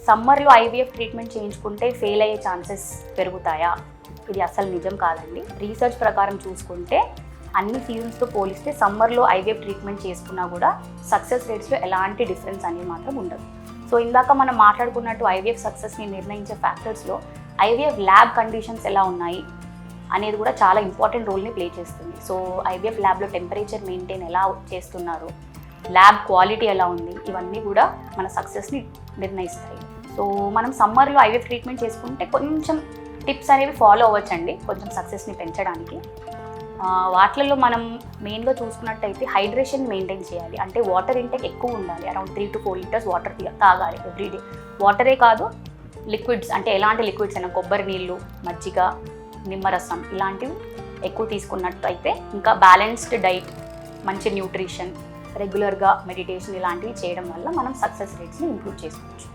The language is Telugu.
సమ్మర్లో ఐవీఎఫ్ ట్రీట్మెంట్ చేయించుకుంటే ఫెయిల్ అయ్యే ఛాన్సెస్ పెరుగుతాయా? ఇది అసలు నిజం కాదండి. రీసెర్చ్ ప్రకారం చూసుకుంటే అన్ని సీజన్స్తో పోలిస్తే సమ్మర్లో ఐవీఎఫ్ ట్రీట్మెంట్ చేసుకున్నా కూడా సక్సెస్ రేట్స్లో ఎలాంటి డిఫరెన్స్ అనేది మాత్రం ఉండదు. సో ఇందాక మనం మాట్లాడుకున్నట్టు ఐవీఎఫ్ సక్సెస్ని నిర్ణయించే ఫ్యాక్టర్స్లో ఐవీఎఫ్ ల్యాబ్ కండిషన్స్ ఎలా ఉన్నాయి అనేది కూడా చాలా ఇంపార్టెంట్ రోల్ని ప్లే చేస్తుంది. సో ఐవీఎఫ్ ల్యాబ్లో టెంపరేచర్ మెయింటైన్ ఎలా చేస్తున్నారు, ల్యాబ్ క్వాలిటీ ఎలా ఉంది, ఇవన్నీ కూడా మన సక్సెస్ని నిర్ణయిస్తాయి. సో మనం సమ్మర్లో ఐవీఎఫ్ ట్రీట్మెంట్ చేసుకుంటే కొంచెం టిప్స్ అనేవి ఫాలో అవ్వచ్చండి కొంచెం సక్సెస్ని పెంచడానికి. వాటిలలో మనం మెయిన్గా చూసుకున్నట్టయితే హైడ్రేషన్ మెయింటైన్ చేయాలి. అంటే వాటర్ ఇంటేక్ ఎక్కువ ఉండాలి. అరౌండ్ 3 to 4 liters వాటర్ తాగాలి ఎవ్రీడే. వాటరే కాదు, లిక్విడ్స్ అంటే ఎలాంటి లిక్విడ్స్ అయినా కొబ్బరి నీళ్ళు, మజ్జిగ, నిమ్మరసం ఇలాంటివి ఎక్కువ తీసుకున్నట్టు అయితే, ఇంకా బ్యాలెన్స్డ్ డైట్, మంచి న్యూట్రిషన్, రెగ్యులర్గా మెడిటేషన్ ఇలాంటివి చేయడం వల్ల మనం సక్సెస్ రేట్స్ని ఇంప్రూవ్ చేసుకోవచ్చు.